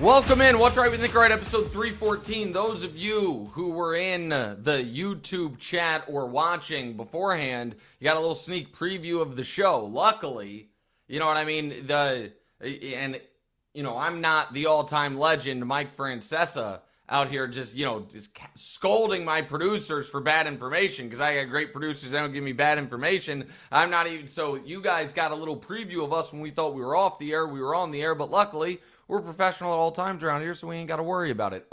Welcome in. What's Right? We Think Right, episode 314. Those of you who were in the YouTube chat or watching beforehand, you got a little sneak preview of the show. Luckily, you know what I mean? I'm not the all-time legend, Mike Francesa, out here just scolding my producers for bad information because I got great producers that don't give me bad information. I'm not even, so you guys got a little preview of us when we thought we were off the air. We were on the air, but luckily, we're professional at all times around here, so we ain't got to worry about it.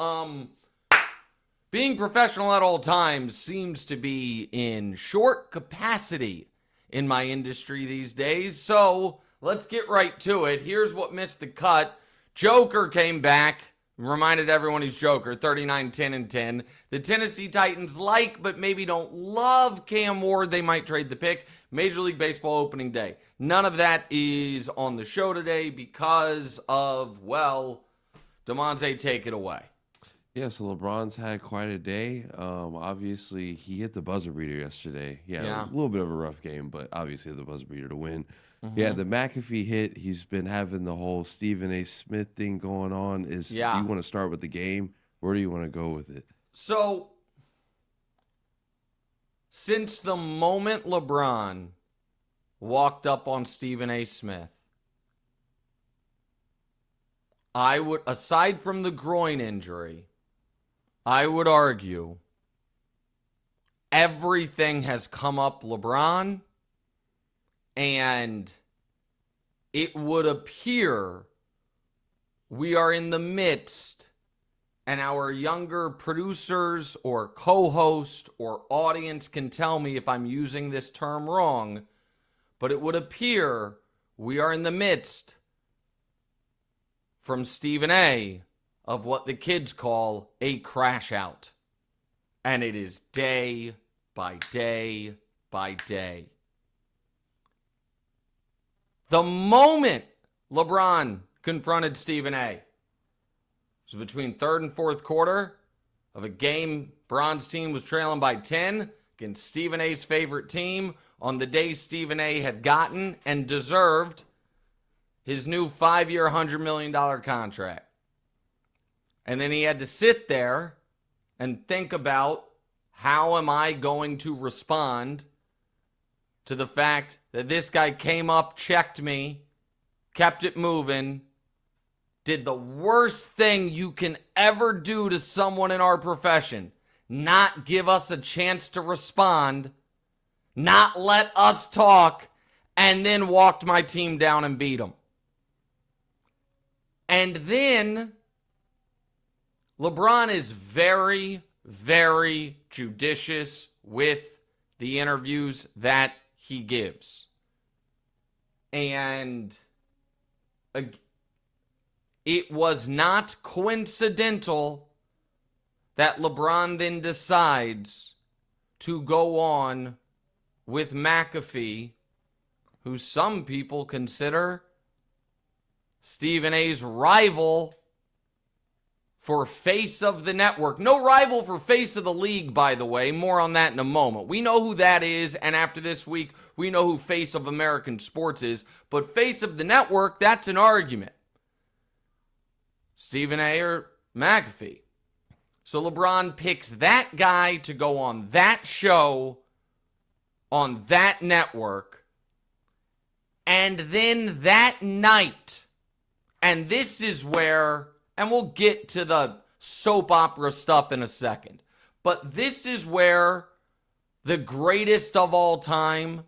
Being professional at all times seems to be in short capacity in my industry these days, so let's get right to it. Here's what missed the cut. Joker came back, reminded everyone he's Joker, 39, 10, and 10. The Tennessee Titans but maybe don't love Cam Ward. They might trade the pick. Major League Baseball opening day. None of that is on the show today because of, Damonza, take it away. Yeah, so LeBron's had quite a day. Obviously, he hit the buzzer beater yesterday. Yeah, a little bit of a rough game, but obviously the buzzer beater to win. Mm-hmm. Yeah, the McAfee hit. He's been having the whole Stephen A. Smith thing going on. Do you want to start with the game? Where do you want to go with it? So, since the moment LeBron walked up on Stephen A. Smith, I would, aside from the groin injury, I would argue everything has come up LeBron, and it would appear we are in the midst, and our younger producers or co-host or audience can tell me if I'm using this term wrong, but it would appear we are in the midst, from Stephen A., of what the kids call a crash out. And it is day by day by day. The moment LeBron confronted Stephen A., it was between third and fourth quarter of a game Bron's team was trailing by 10 against Stephen A.'s favorite team on the day Stephen A. had gotten and deserved his new 5-year, $100 million contract. And then he had to sit there and think about, how am I going to respond to the fact that this guy came up, checked me, kept it moving, did the worst thing you can ever do to someone in our profession, not give us a chance to respond, not let us talk, and then walked my team down and beat them. And then LeBron is very, very judicious with the interviews that he gives. And it was not coincidental that LeBron then decides to go on with McAfee, who some people consider Stephen A.'s rival for face of the network. No rival for face of the league, by the way. More on that in a moment. We know who that is, and after this week, we know who face of American sports is. But face of the network, that's an argument. Stephen A. or McAfee. So LeBron picks that guy to go on that show, on that network, and then that night, and this is where, and we'll get to the soap opera stuff in a second, but this is where the greatest of all time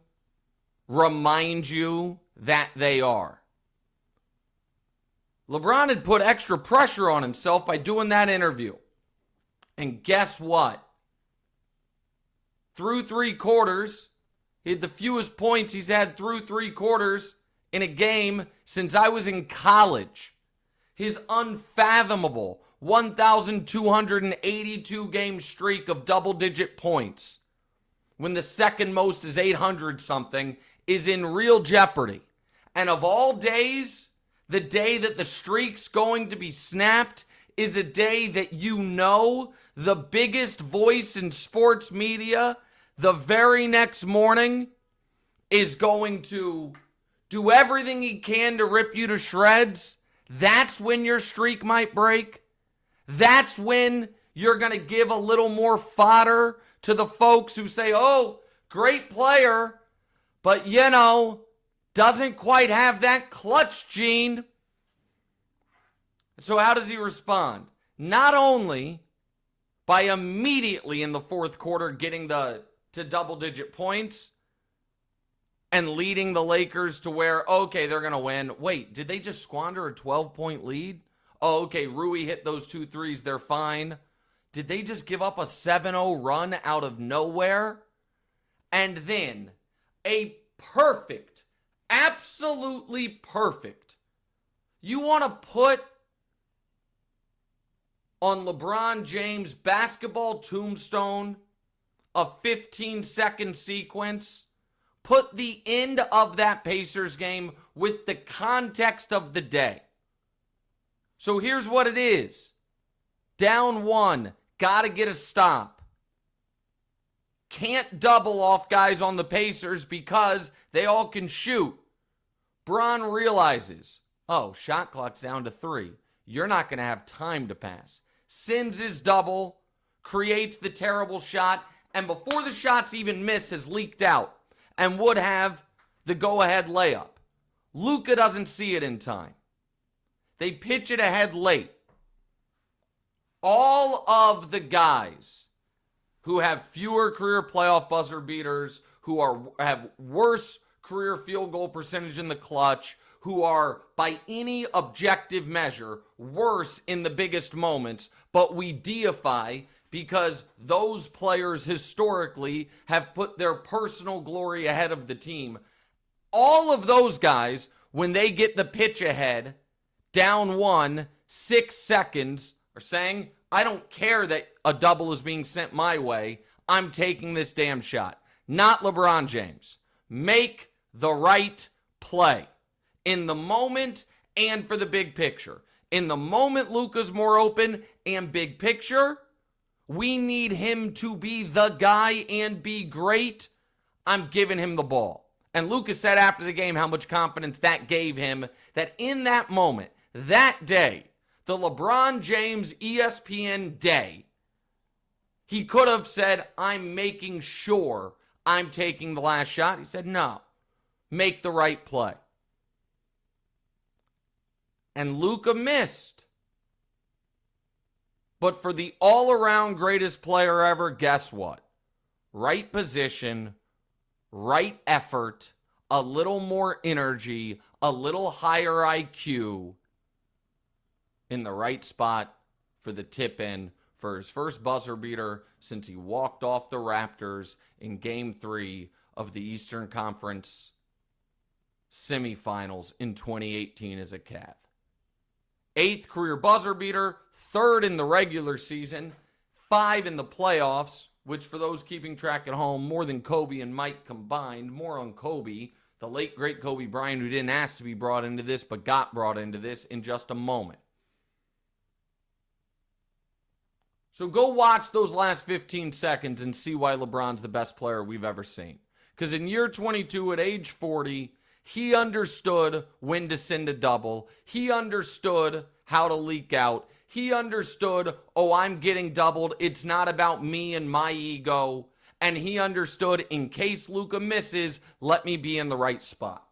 remind you that they are. LeBron had put extra pressure on himself by doing that interview. And guess what? Through 3 quarters, he had the fewest points he's had through 3 quarters in a game since I was in college. His unfathomable 1,282 game streak of double-digit points, when the second most is 800 something, is in real jeopardy. And of all days, the day that the streak's going to be snapped is a day that you know the biggest voice in sports media the very next morning is going to do everything he can to rip you to shreds. That's when your streak might break. That's when you're going to give a little more fodder to the folks who say, oh, great player, but, doesn't quite have that clutch gene. So how does he respond? Not only by immediately in the fourth quarter getting to double-digit points and leading the Lakers to where, okay, they're going to win. Wait, did they just squander a 12-point lead? Oh, okay, Rui hit those 2 threes. They're fine. Did they just give up a 7-0 run out of nowhere? And then a perfect, absolutely perfect. You want to put on LeBron James' basketball tombstone a 15-second sequence? Put the end of that Pacers game with the context of the day. So here's what it is. Down 1, got to get a stop. Can't double off guys on the Pacers because they all can shoot. Bron realizes, oh, shot clock's down to 3. You're not going to have time to pass. Sends his double, creates the terrible shot, and before the shot's even missed, has leaked out and would have the go-ahead layup. Luka doesn't see it in time. They pitch it ahead late. All of the guys who have fewer career playoff buzzer beaters, who have worse career field goal percentage in the clutch, who are, by any objective measure, worse in the biggest moments, but we deify because those players historically have put their personal glory ahead of the team. All of those guys, when they get the pitch ahead, down 1, 6 seconds, are saying, I don't care that a double is being sent my way. I'm taking this damn shot. Not LeBron James. Make the right play. In the moment and for the big picture. In the moment, Luka's more open and big picture. We need him to be the guy and be great. I'm giving him the ball. And Luka said after the game how much confidence that gave him, that in that moment, that day, the LeBron James ESPN day, he could have said, I'm making sure I'm taking the last shot. He said, no, make the right play. And Luka missed. But for the all-around greatest player ever, guess what? Right position, right effort, a little more energy, a little higher IQ, in the right spot for the tip-in for his first buzzer beater since he walked off the Raptors in Game 3 of the Eastern Conference semifinals in 2018 as a Cav. 8th career buzzer beater, 3rd in the regular season, 5 in the playoffs, which for those keeping track at home, more than Kobe and Mike combined. More on Kobe, the late, great Kobe Bryant, who didn't ask to be brought into this, but got brought into this in just a moment. So go watch those last 15 seconds and see why LeBron's the best player we've ever seen. Because in year 22, at age 40, he understood when to send a double. He understood how to leak out. He understood, oh, I'm getting doubled. It's not about me and my ego. And he understood, in case Luka misses, let me be in the right spot.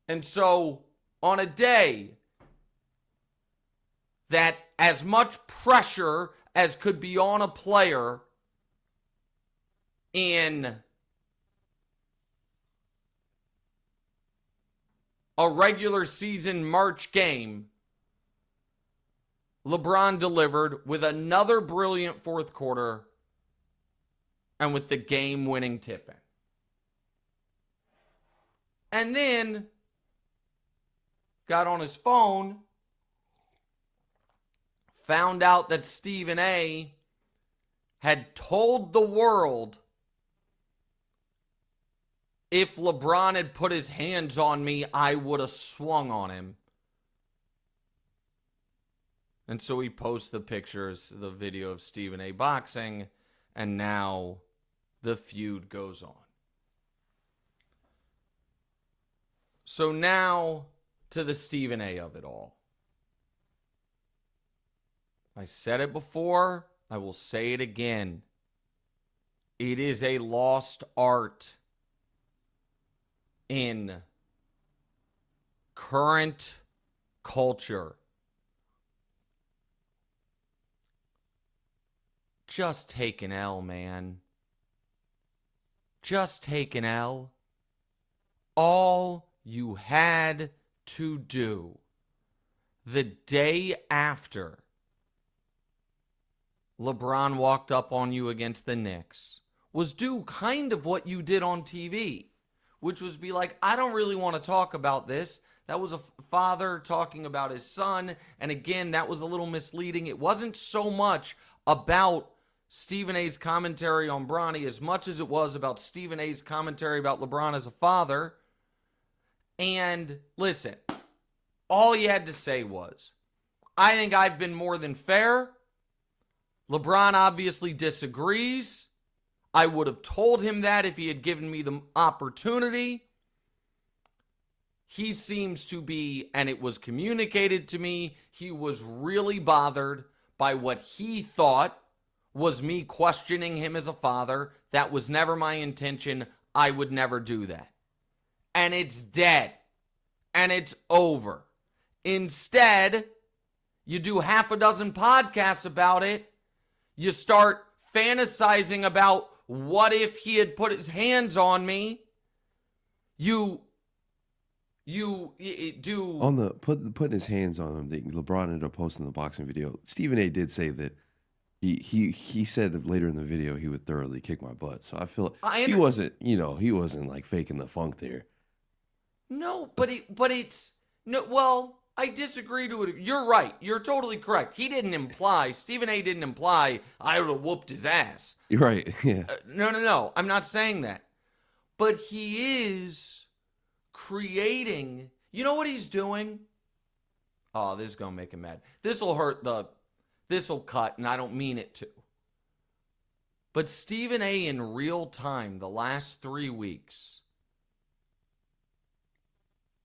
And so, on a day that as much pressure as could be on a player in a regular season March game, LeBron delivered with another brilliant fourth quarter and with the game-winning tip-in. And then got on his phone, found out that Stephen A had told the world, if LeBron had put his hands on me, I would have swung on him. And so he posts the pictures, the video of Stephen A boxing, and now the feud goes on. So now, to the Stephen A of it all. I said it before. I will say it again. It is a lost art in current culture. Just take an L, man. Just take an L. All you had to do the day after LeBron walked up on you against the Knicks was do kind of what you did on TV, which was be like, I don't really want to talk about this. That was a father talking about his son. And again, that was a little misleading. It wasn't so much about Stephen A's commentary on Bronny as much as it was about Stephen A's commentary about LeBron as a father. And listen, all you had to say was, I think I've been more than fair. LeBron obviously disagrees. I would have told him that if he had given me the opportunity. He seems to be, and it was communicated to me, he was really bothered by what he thought was me questioning him as a father. That was never my intention. I would never do that. And it's dead. And it's over. Instead, you do half a dozen podcasts about it. You start fantasizing about what if he had put his hands on me. You do on the putting his hands on him. LeBron ended up posting the boxing video. Stephen A did say that he said that later in the video he would thoroughly kick my butt. So I feel he wasn't like faking the funk there. No, but it's no. Well, I disagree to it. You're right. You're totally correct. He didn't imply. Stephen A didn't imply I would have whooped his ass. You're right. Yeah. No. I'm not saying that. But he is creating. You know what he's doing? Oh, this is gonna make him mad. This will cut, and I don't mean it to. But Stephen A in real time, the last 3 weeks,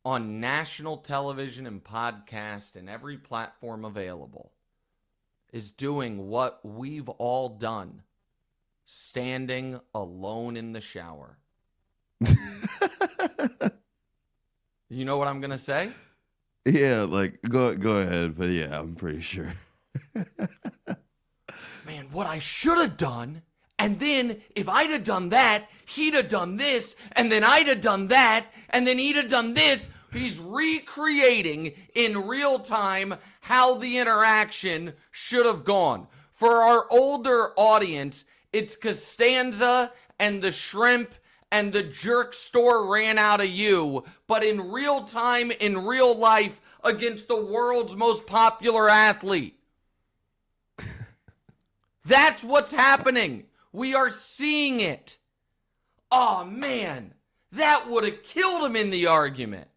on national television and podcast and every platform available, is doing what we've all done, standing alone in the shower. You know what I'm going to say? Yeah, like, go ahead, but yeah, I'm pretty sure. Man, what I should have done, and then if I'd have done that, he'd have done this, and then I'd have done that, and then he'd have done this. He's recreating in real time how the interaction should have gone. For our older audience, it's Costanza and the shrimp and the jerk store ran out of you, but in real time, in real life, against the world's most popular athlete. That's what's happening. We are seeing it. Oh, man, that would have killed him in the argument.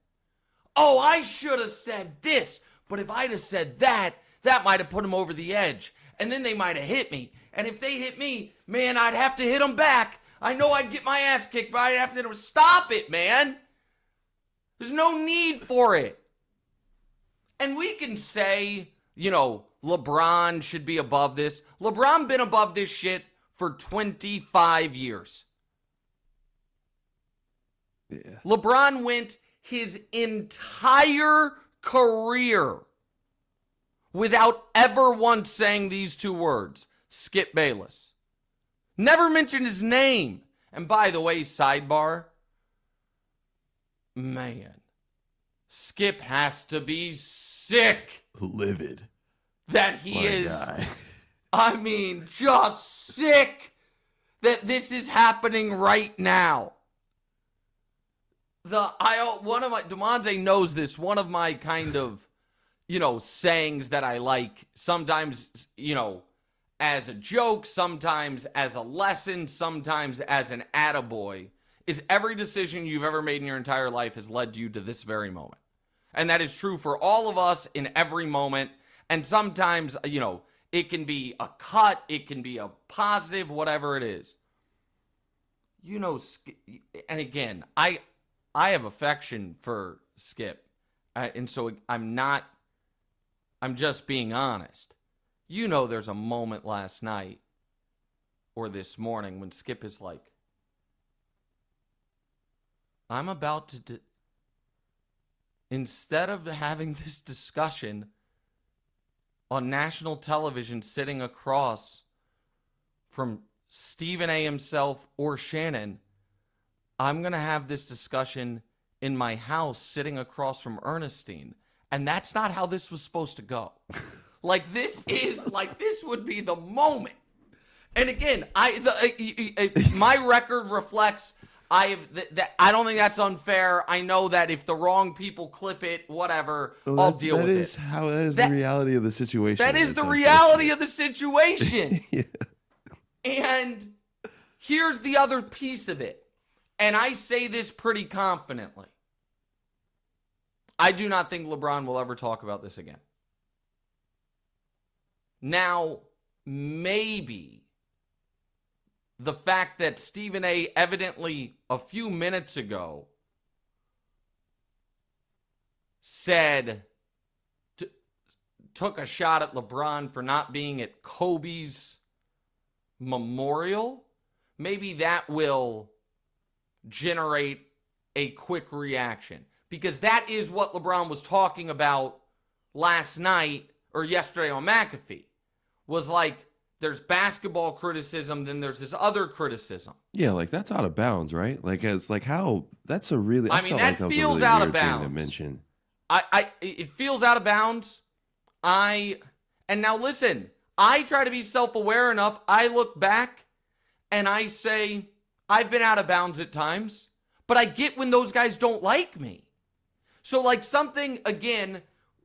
Oh, I should have said this, but if I'd have said that, that might have put him over the edge. And then they might have hit me. And if they hit me, man, I'd have to hit them back. I know I'd get my ass kicked, but I'd have to hit them. Stop it, man. There's no need for it. And we can say, LeBron should be above this. LeBron been above this shit for 25 years. Yeah. LeBron went his entire career without ever once saying these two words, Skip Bayless. Never mentioned his name. And by the way, sidebar, man, Skip has to be sick. Livid. That he My is, guy. I mean, just sick that this is happening right now. Damonza knows this. One of my kind of, sayings that I like sometimes, as a joke, sometimes as a lesson, sometimes as an attaboy, is every decision you've ever made in your entire life has led you to this very moment. And that is true for all of us in every moment. And sometimes, it can be a cut, it can be a positive, whatever it is. And again, I have affection for Skip. And so I'm just being honest. You know, there's a moment last night or this morning when Skip is like, I'm about to, instead of having this discussion on national television sitting across from Stephen A himself or Shannon, I'm going to have this discussion in my house sitting across from Ernestine. And that's not how this was supposed to go. Like, this would be the moment. And again, my record reflects, I don't think that's unfair. I know that if the wrong people clip it, whatever, I'll deal with it. That is the reality of the situation. That is the reality of the situation. Yeah. And here's the other piece of it. And I say this pretty confidently. I do not think LeBron will ever talk about this again. Now, maybe the fact that Stephen A evidently a few minutes ago took a shot at LeBron for not being at Kobe's memorial, maybe that will generate a quick reaction. Because that is what LeBron was talking about last night or yesterday on McAfee. Was like, there's basketball criticism, then there's this other criticism. Yeah, like that's out of bounds, right? Like it's like how that's a really. I mean, that feels really out of bounds. To mention. It feels out of bounds. And now listen, I try to be self-aware enough. I look back and I say, I've been out of bounds at times, but I get when those guys don't like me. So like something, again,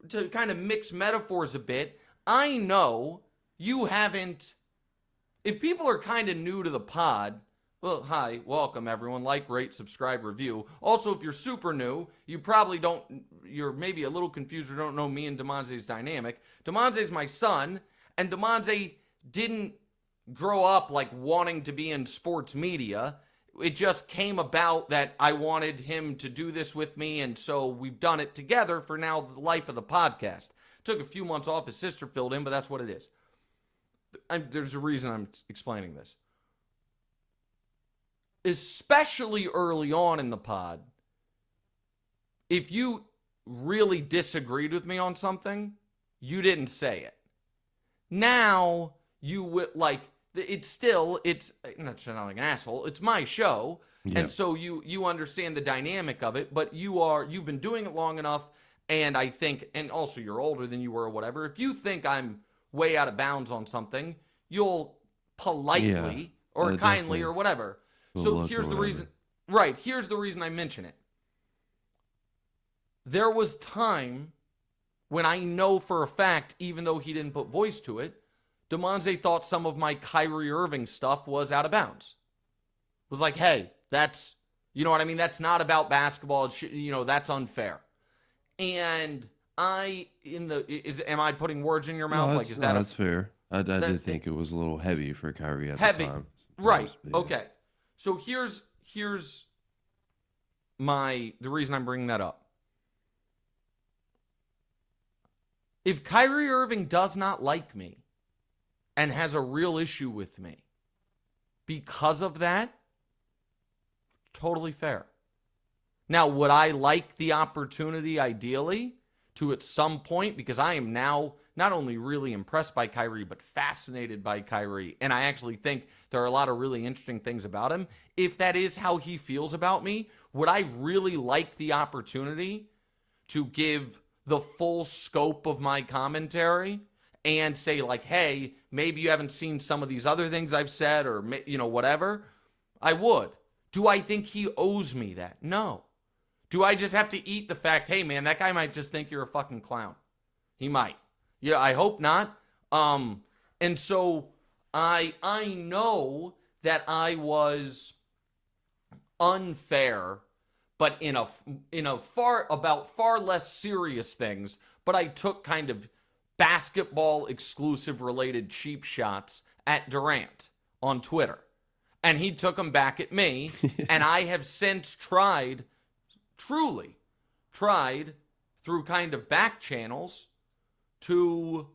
to kind of mix metaphors a bit, I know you haven't, if people are kind of new to the pod, well, hi, welcome everyone, like, rate, subscribe, review. Also, if you're super new, you probably you're maybe a little confused or don't know me and Damonza's dynamic. Damonza's my son, and Damonza didn't grow up like wanting to be in sports media. It just came about that I wanted him to do this with me, and so we've done it together for now the life of the podcast. Took a few months off, his sister filled in, but that's what it is. There's a reason I'm explaining this. Especially early on in the pod, if you really disagreed with me on something, you didn't say it. Now, you would, like, it's not sounding like an asshole, it's my show, yeah. And so you understand the dynamic of it, but you've been doing it long enough, and I think, and also you're older than you were or whatever, if you think I'm way out of bounds on something, you'll politely or kindly or whatever. So here's the reason, right, here's the reason I mention it. There was time when I know for a fact, even though he didn't put voice to it, Damonza thought some of my Kyrie Irving stuff was out of bounds. It was like, hey, that's, you know what I mean? That's not about basketball. That's unfair. And am I putting words in your mouth? No, that's fair. I did think it was a little heavy for Kyrie at the time. Right. Okay. So here's the reason I'm bringing that up. If Kyrie Irving does not like me and has a real issue with me because of that, totally fair. Now, would I like the opportunity, ideally, to at some point, because I am now not only really impressed by Kyrie, but fascinated by Kyrie, and I actually think there are a lot of really interesting things about him. If that is how he feels about me, would I really like the opportunity to give the full scope of my commentary and say, like, hey, maybe you haven't seen some of these other things I've said, or, whatever? I would. Do I think he owes me that? No. Do I just have to eat the fact, hey, man, that guy might just think you're a fucking clown? He might. Yeah, I hope not. And so I know that I was unfair, but in a far less serious things, but I took kind of basketball exclusive related cheap shots at Durant on Twitter. And he took them back at me, and I have since truly tried through kind of back channels to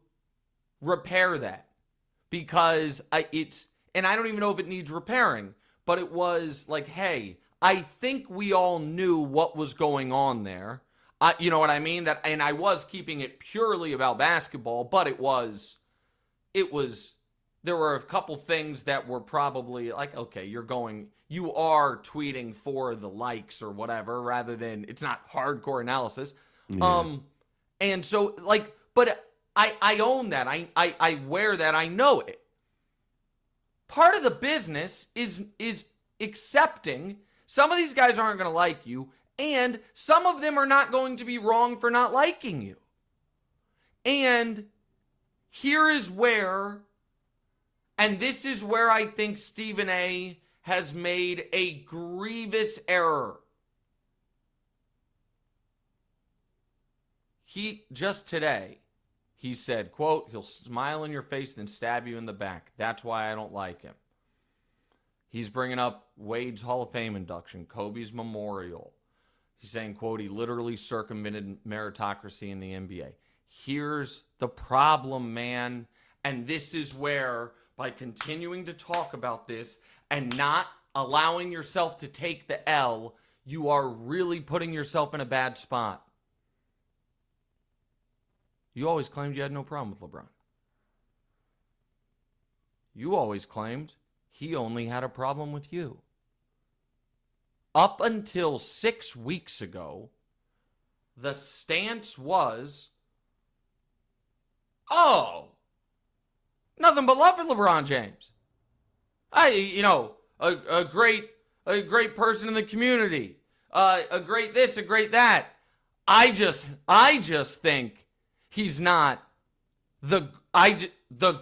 repair that. Because and I don't even know if it needs repairing, but it was like, hey, I think we all knew what was going on there. You know what I mean? And I was keeping it purely about basketball, but there were a couple things that were probably like, okay, you are tweeting for the likes or whatever, rather than, it's not hardcore analysis. Yeah. And so like, but I own that. I wear that. I know it. Part of the business is accepting some of these guys aren't going to like you, and some of them are not going to be wrong for not liking you. And here is where, and this is where I think Stephen A has made a grievous error. Just today, he said, quote, he'll smile in your face and stab you in the back. That's why I don't like him. He's bringing up Wade's Hall of Fame induction, Kobe's memorial. He's saying, quote, he literally circumvented meritocracy in the NBA. Here's the problem, man. And this is where, by continuing to talk about this and not allowing yourself to take the L, you are really putting yourself in a bad spot. You always claimed you had no problem with LeBron. You always claimed he only had a problem with you. Up until 6 weeks ago, the stance was, oh, nothing but love for LeBron James. A great person in the community. A great this, a great that. I just think he's not the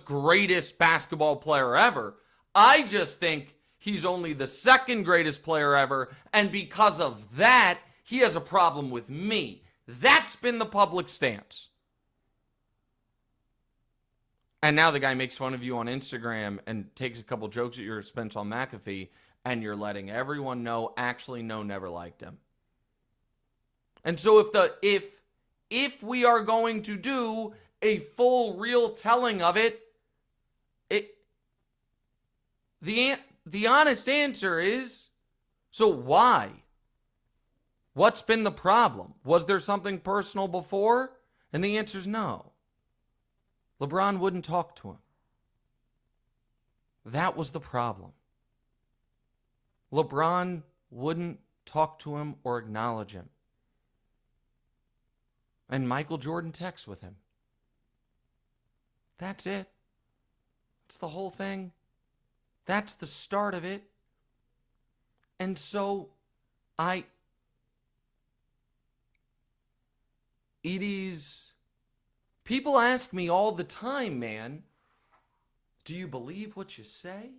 greatest basketball player ever. I just think he's only the second greatest player ever, and because of that, he has a problem with me. That's been the public stance. And now the guy makes fun of you on Instagram and takes a couple jokes at your expense on McAfee, and you're letting everyone know, actually, no, never liked him. And so if we are going to do a full real telling of it, the honest answer is, so why? What's been the problem? Was there something personal before? And the answer is no. LeBron wouldn't talk to him. That was the problem. LeBron wouldn't talk to him or acknowledge him. And Michael Jordan texts with him. That's it. That's the whole thing. That's the start of it. And so it is, people ask me all the time, man, do you believe what you say?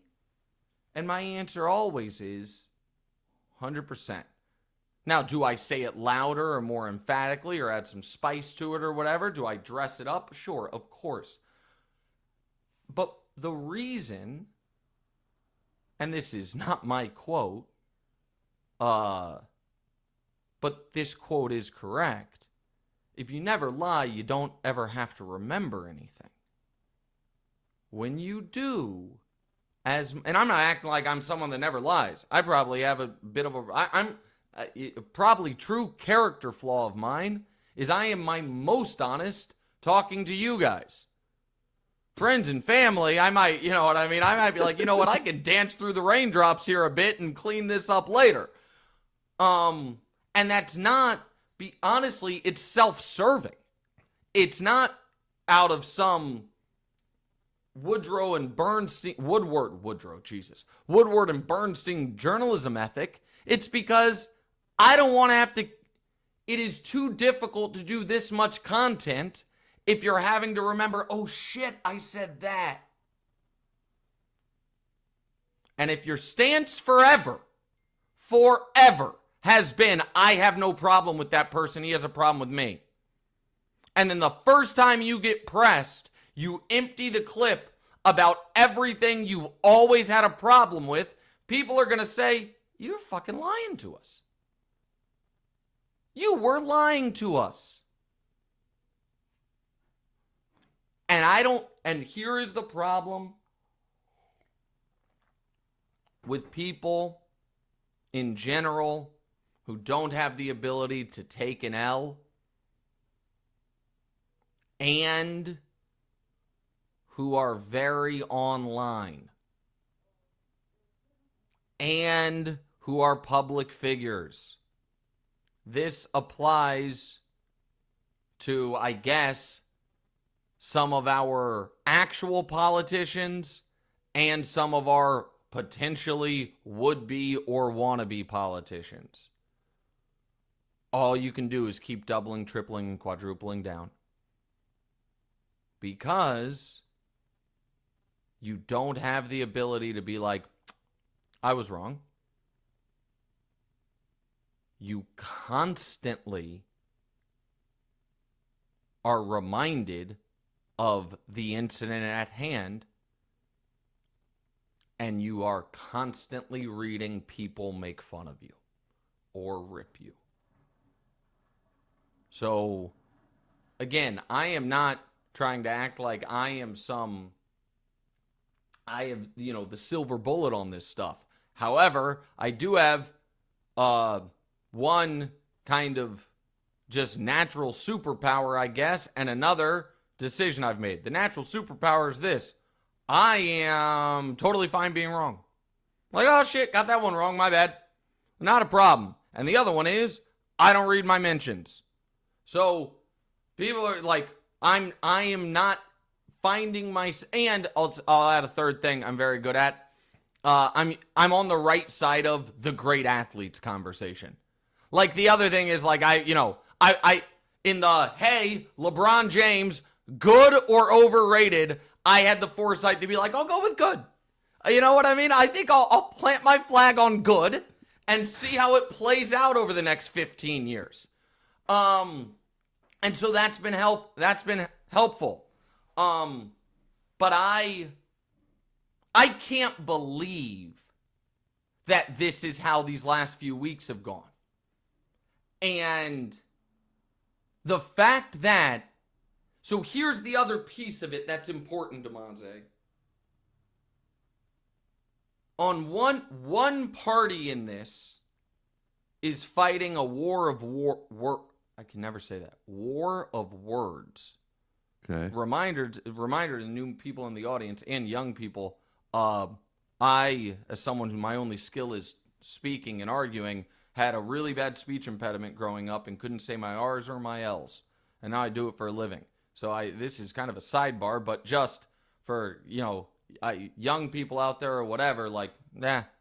And my answer always is 100%. Now, do I say it louder or more emphatically or add some spice to it or whatever? Do I dress it up? Sure, of course. But the reason, and this is not my quote, but this quote is correct. If you never lie, you don't ever have to remember anything. When you do, and I'm not acting like I'm someone that never lies. I probably have a bit of probably true character flaw of mine is I am my most honest talking to you guys. Friends and family, I might, you know what I mean? I might be like, you know what, I can dance through the raindrops here a bit and clean this up later. And that's not, honestly, it's self-serving. It's not out of some Woodward and Bernstein journalism ethic. It's because I don't want to have to, it is too difficult to do this much content if you're having to remember, oh shit, I said that. And if your stance forever has been, I have no problem with that person, he has a problem with me. And then the first time you get pressed, you empty the clip about everything you've always had a problem with, people are going to say, you're fucking lying to us. You were lying to us. And here is the problem with people in general who don't have the ability to take an L and who are very online and who are public figures. This applies to, I guess, some of our actual politicians and some of our potentially would-be or wannabe politicians. All you can do is keep doubling, tripling, and quadrupling down. Because you don't have the ability to be like, I was wrong. You constantly are reminded of the incident at hand, and you are constantly reading people make fun of you or rip you. So, again, I am not trying to act like I have, the silver bullet on this stuff. However, I do have one kind of just natural superpower, I guess, and another decision I've made. The natural superpower is this. I am totally fine being wrong. Like, oh shit, got that one wrong, my bad. Not a problem. And the other one is, I don't read my mentions. So, people are like, I am not finding my, and I'll add a third thing I'm very good at. I'm on the right side of the great athletes conversation. Like the other thing is like, in the, hey, LeBron James, good or overrated, I had the foresight to be like, I'll go with good. You know what I mean? I think I'll plant my flag on good and see how it plays out over the next 15 years. And so that's been helpful. But I can't believe that this is how these last few weeks have gone. And the fact that, so here's the other piece of it that's important, Damonza. On one party in this is fighting a war of I can never say that. War of words. Okay. Reminder to new people in the audience and young people, I, as someone who my only skill is speaking and arguing, had a really bad speech impediment growing up and couldn't say my R's or my L's. And now I do it for a living. So this is kind of a sidebar, but just for, young people out there or whatever, like,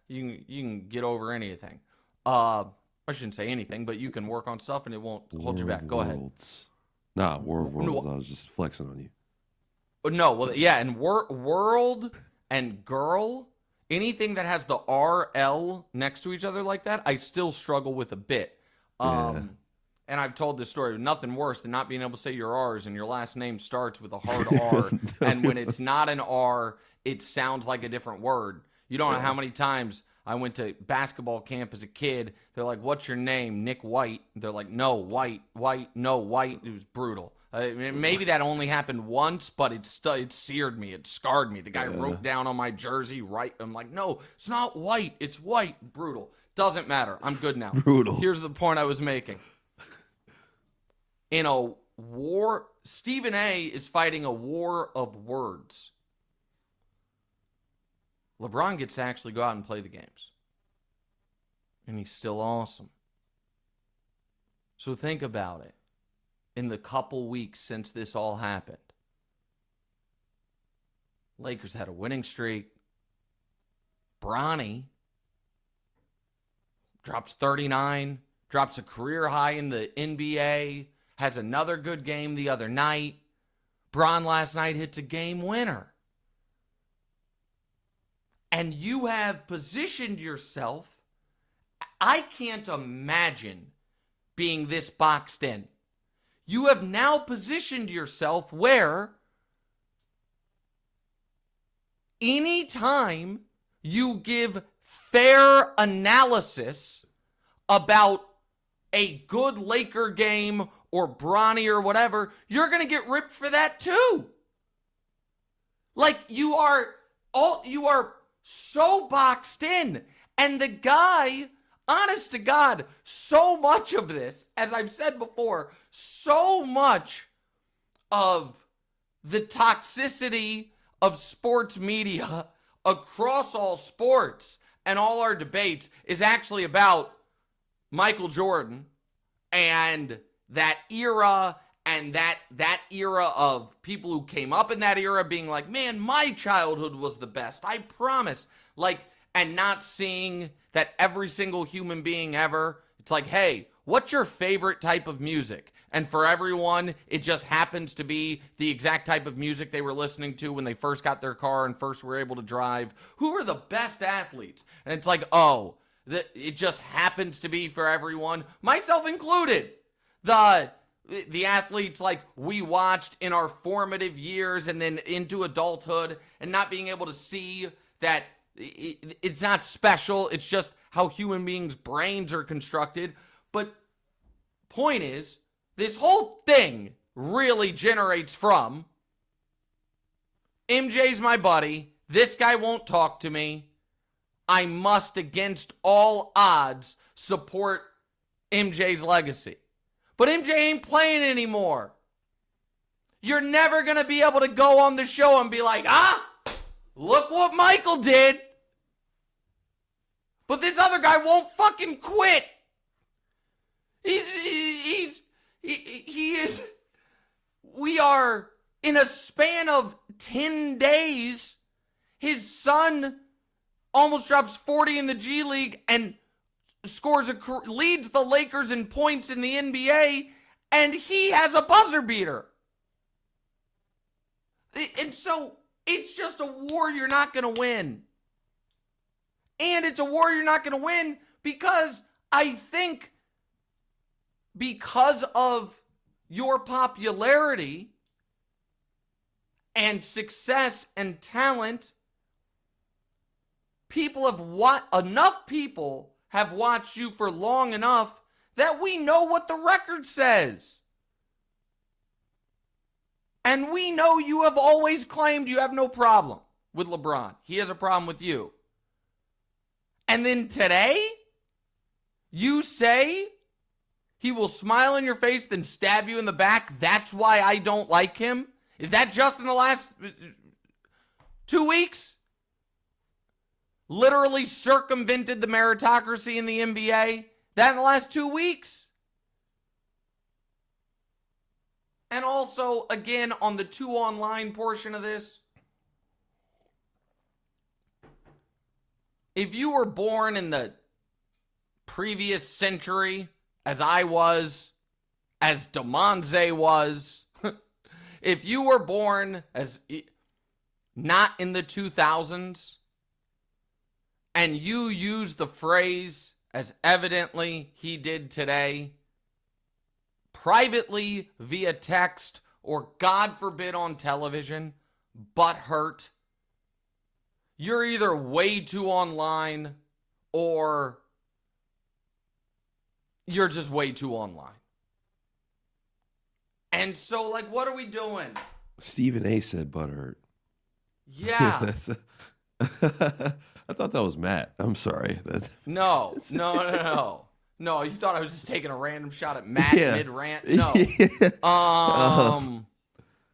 you can get over anything. I shouldn't say anything, but you can work on stuff and it won't hold you back. Go ahead. Nah, War of Worlds. I was just flexing on you. No, well, yeah, and world and girl, anything that has the RL next to each other like that, I still struggle with a bit. Yeah. And I've told this story, nothing worse than not being able to say your R's and your last name starts with a hard R, and when it's not an R, it sounds like a different word. You don't know how many times I went to basketball camp as a kid. They're like, what's your name? Nick White. They're like, no, White, no, White. It was brutal. Maybe that only happened once, but it seared me. It scarred me. The guy wrote down on my jersey, Wright. I'm like, no, it's not White. It's White. Brutal. Doesn't matter. I'm good now. Brutal. Here's the point I was making. In a war, Stephen A is fighting a war of words. LeBron gets to actually go out and play the games. And he's still awesome. So think about it. In the couple weeks since this all happened, Lakers had a winning streak. Bronny drops 39, drops a career high in the NBA, has another good game the other night. Bron last night hits a game winner. And you have positioned yourself. I can't imagine being this boxed in. You have now positioned yourself where anytime you give fair analysis about a good Laker game or Bronny or whatever, you're going to get ripped for that too. Like, you are so boxed in. And the guy, honest to God, so much of this, as I've said before, so much of the toxicity of sports media across all sports and all our debates is actually about Michael Jordan and that era, and that era of people who came up in that era being like, man, my childhood was the best, I promise. Like, and not seeing that every single human being ever, it's like, hey, what's your favorite type of music? And for everyone, it just happens to be the exact type of music they were listening to when they first got their car and first were able to drive. Who are the best athletes? And it's like, oh, it just happens to be for everyone, myself included. The athletes like we watched in our formative years and then into adulthood, and not being able to see that it's not special. It's just how human beings' brains are constructed. But point is, this whole thing really generates from MJ's my buddy. This guy won't talk to me. I must, against all odds, support MJ's legacy. But MJ ain't playing anymore. You're never going to be able to go on the show and be like, look what Michael did. But this other guy won't fucking quit. He is. We are in a span of 10 days. His son almost drops 40 in the G League and leads the Lakers in points in the NBA, and he has a buzzer beater. And so it's just a war you're not going to win. And it's a war you're not going to win because I think because of your popularity and success and talent, enough people have watched you for long enough that we know what the record says. And we know you have always claimed you have no problem with LeBron. He has a problem with you. And then today, you say he will smile in your face, then stab you in the back. That's why I don't like him. Is that just in the last 2 weeks? Literally circumvented the meritocracy in the NBA? That in the last 2 weeks? And also, again, on the 2 online portion of this, if you were born in the previous century, as I was, as Damonza was, if you were born as not in the 2000s, and you use the phrase, as evidently he did today, privately via text, or God forbid on television, butthurt, you're either way too online or you're just way too online. And so, like, what are we doing? Stephen A said butthurt. Yeah. I thought that was Matt. I'm sorry. No, you thought I was just taking a random shot at Matt mid-rant? No.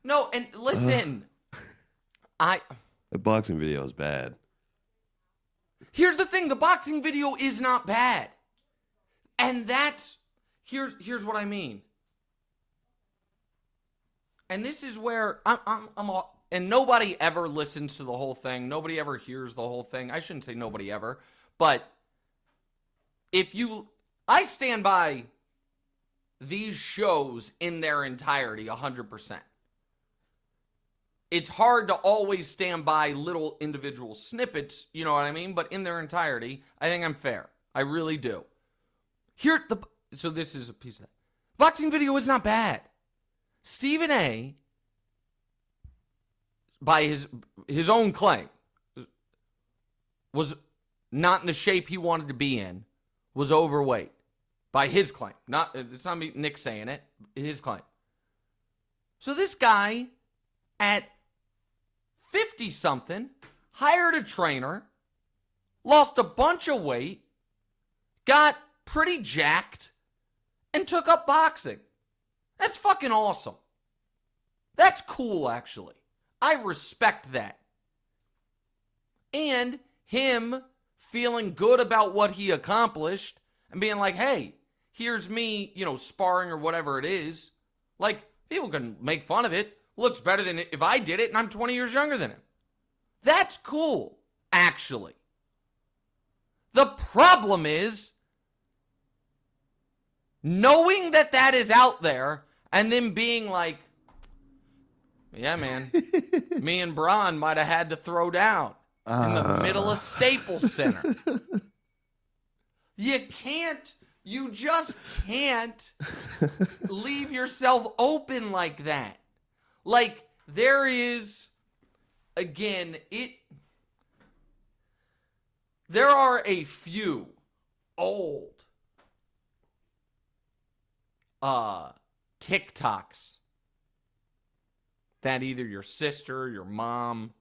No, and listen. The boxing video is bad. Here's the thing. The boxing video is not bad. And here's what I mean. And this is where and nobody ever listens to the whole thing. Nobody ever hears the whole thing. I shouldn't say nobody ever. But I stand by these shows in their entirety 100%. It's hard to always stand by little individual snippets, you know what I mean? But in their entirety, I think I'm fair. I really do. So this is a piece of that. Boxing video is not bad. Stephen A, by his own claim, was not in the shape he wanted to be in, was overweight. By his claim. It's not me, Nick saying it. His claim. So this guy, at 50-something, hired a trainer, lost a bunch of weight, got pretty jacked, and took up boxing. That's fucking awesome. That's cool, actually. I respect that. And him feeling good about what he accomplished and being like, hey, here's me, sparring or whatever it is. Like, people can make fun of it. Looks better than if I did it and I'm 20 years younger than him. That's cool, actually. The problem is knowing that that is out there and then being like, yeah, man, me and Bron might have had to throw down in the middle of Staples Center. You just can't leave yourself open like that. Like, there is, again, there are a few old TikToks that either your sister, your mom,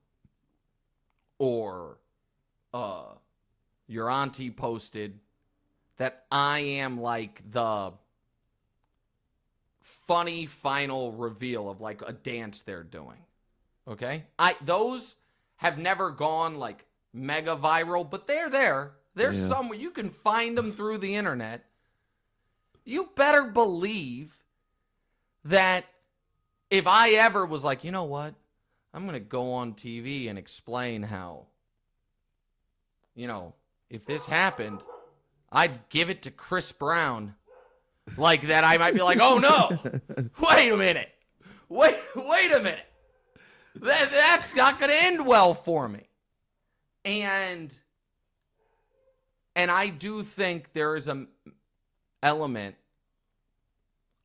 or your auntie posted that I am like the funny final reveal of like a dance they're doing. Okay? Those have never gone like mega viral, but they're there. There's somewhere. You can find them through the internet. You better believe that if I ever was like, you know what? I'm going to go on TV and explain how, if this happened, I'd give it to Chris Brown. Like that, I might be like, oh no, wait a minute. Wait a minute. That's not going to end well for me. And I do think there is an element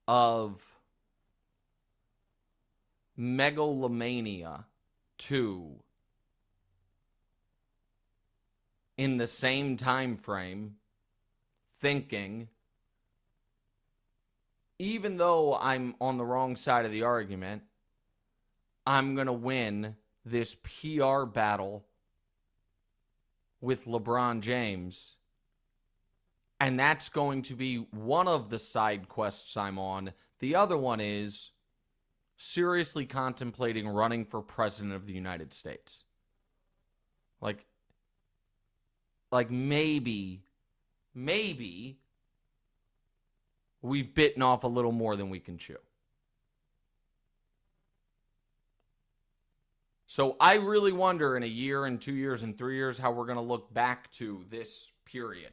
of megalomania too in the same time frame, thinking, even though I'm on the wrong side of the argument, I'm going to win this PR battle with LeBron James. And that's going to be one of the side quests I'm on. The other one is seriously contemplating running for president of the United States. Like maybe we've bitten off a little more than we can chew. So I really wonder in a year and 2 years and 3 years how we're going to look back to this period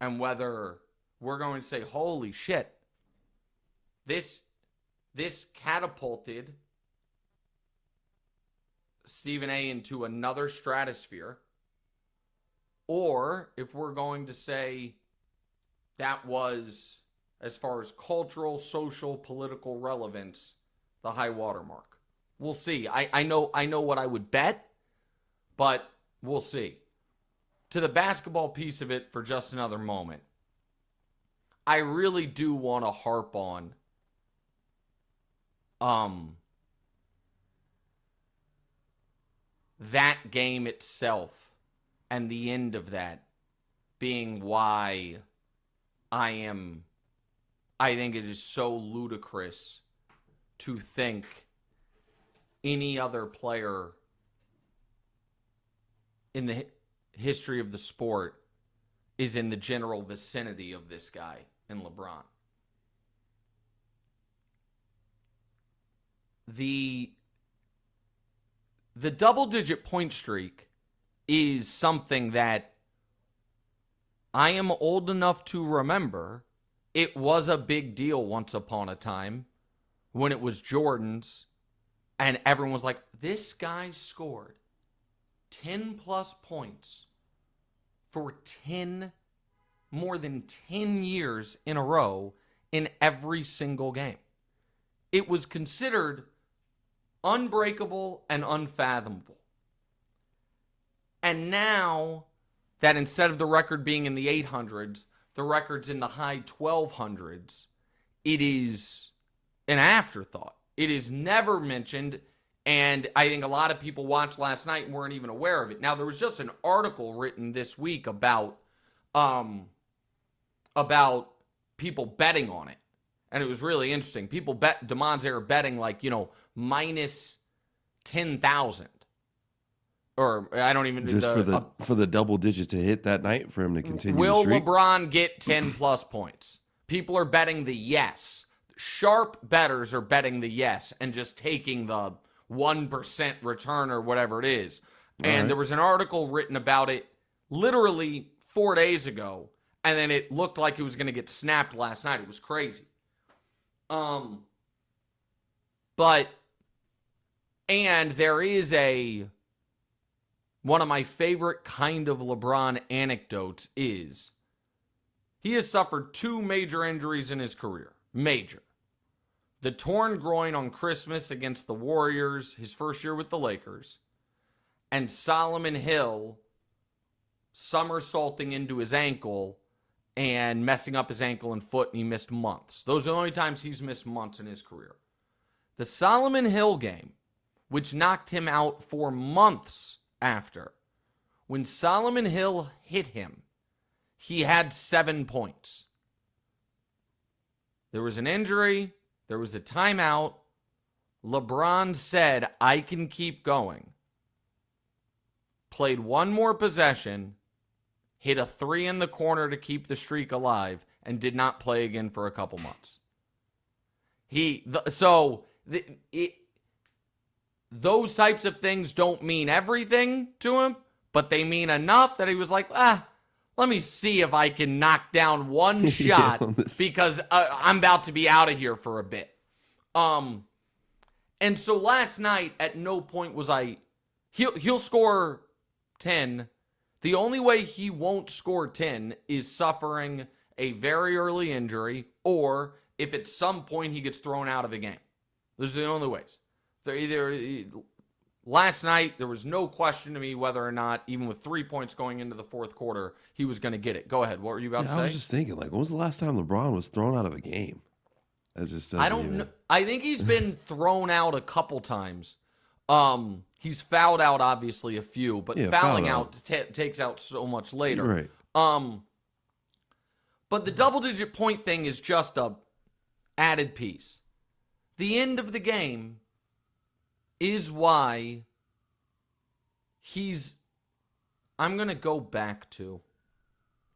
and whether we're going to say, holy shit, this catapulted Stephen A into another stratosphere, or if we're going to say that was, as far as cultural, social, political relevance, the high watermark. We'll see. I know what I would bet, but we'll see. To the basketball piece of it for just another moment, I really do want to harp on that game itself and the end of that being why I think it is so ludicrous to think any other player in the history of the sport is in the general vicinity of this guy in LeBron. The double-digit point streak is something that I am old enough to remember. It was a big deal once upon a time when it was Jordan's, and everyone was like, this guy scored 10-plus points for more than 10 years in a row in every single game. It was considered unbreakable and unfathomable. And now that instead of the record being in the 800s, the record's in the high 1200s, it is an afterthought. It is never mentioned, And I think a lot of people watched last night and weren't even aware of it. Now, there was just an article written this week about people betting on it. And it was really interesting. People bet Damonza are betting like, minus 10,000. Or I don't even just for the double digit to hit that night for him to continue. Will the streak? LeBron get 10 plus points? People are betting the yes. Sharp bettors are betting the yes and just taking the 1% return or whatever it is. And there was an article written about it literally 4 days ago, and then it looked like it was going to get snapped last night. It was crazy. And there is one of my favorite kind of LeBron anecdotes is he has suffered 2 major injuries in his career. Major. The torn groin on Christmas against the Warriors, his first year with the Lakers, and Solomon Hill somersaulting into his ankle and messing up his ankle and foot, and he missed months. Those are the only times he's missed months in his career. The Solomon Hill game, which knocked him out for months after, when Solomon Hill hit him, he had 7 points. There was an injury. There was a timeout. LeBron said, I can keep going. Played one more possession, hit a 3 in the corner to keep the streak alive, and did not play again for a couple months. Those types of things don't mean everything to him, but they mean enough that he was like, let me see if I can knock down one shot because I'm about to be out of here for a bit. And so last night, at no point was he'll score 10. The only way he won't score 10 is suffering a very early injury or if at some point he gets thrown out of the game. Those are the only ways. Last night, there was no question to me whether or not, even with 3 points going into the fourth quarter, he was going to get it. Go ahead. What were you about to say? I was just thinking, when was the last time LeBron was thrown out of a game? I don't know. I think he's been thrown out a couple times. He's fouled out, obviously, a few, but fouling out takes out so much later. Right. But the double-digit point thing is just a added piece. The end of the game is why I'm going to go back to,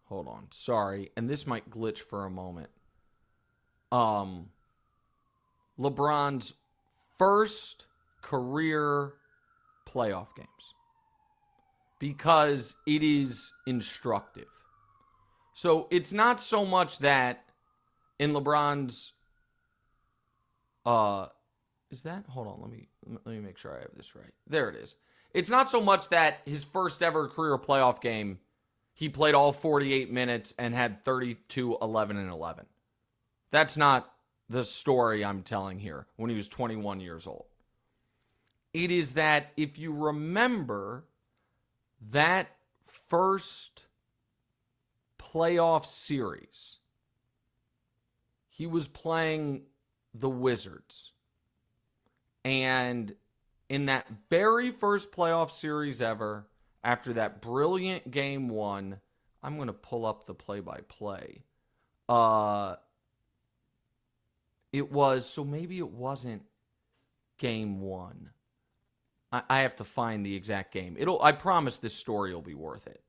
hold on, sorry, and this might glitch for a moment. LeBron's first career playoff games, because it is instructive. So it's not so much that in LeBron's, is that? Hold on, let me make sure I have this right. There it is. It's not so much that his first ever career playoff game, he played all 48 minutes and had 32, 11, and 11. That's not the story I'm telling here when he was 21 years old. It is that if you remember that first playoff series, he was playing the Wizards. And in that very first playoff series ever, after that brilliant game 1, I'm going to pull up the play-by-play. It was, so maybe it wasn't game 1. I have to find the exact game. I promise this story will be worth it.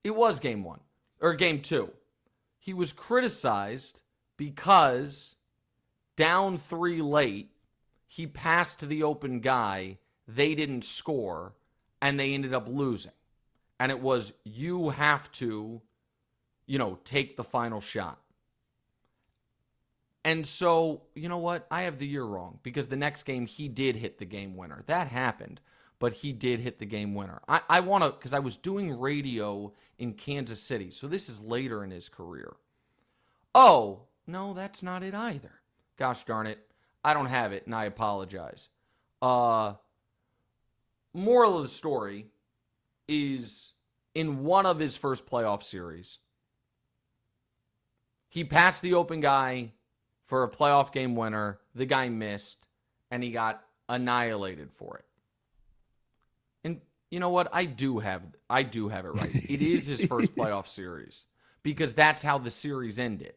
It was game 1, or game 2. He was criticized because down 3 late, he passed to the open guy, they didn't score, and they ended up losing. And it was, you have to, take the final shot. And so, you know what? I have the year wrong, because the next game, he did hit the game winner. That happened, but he did hit the game winner. I want to, because I was doing radio in Kansas City, so this is later in his career. Oh, no, that's not it either. Gosh darn it. I don't have it, and I apologize. Moral of the story is, in one of his first playoff series, he passed the open guy, for a playoff game winner. The guy missed, and he got annihilated for it. And you know what? I do have it right. It is his first playoff series because that's how the series ended.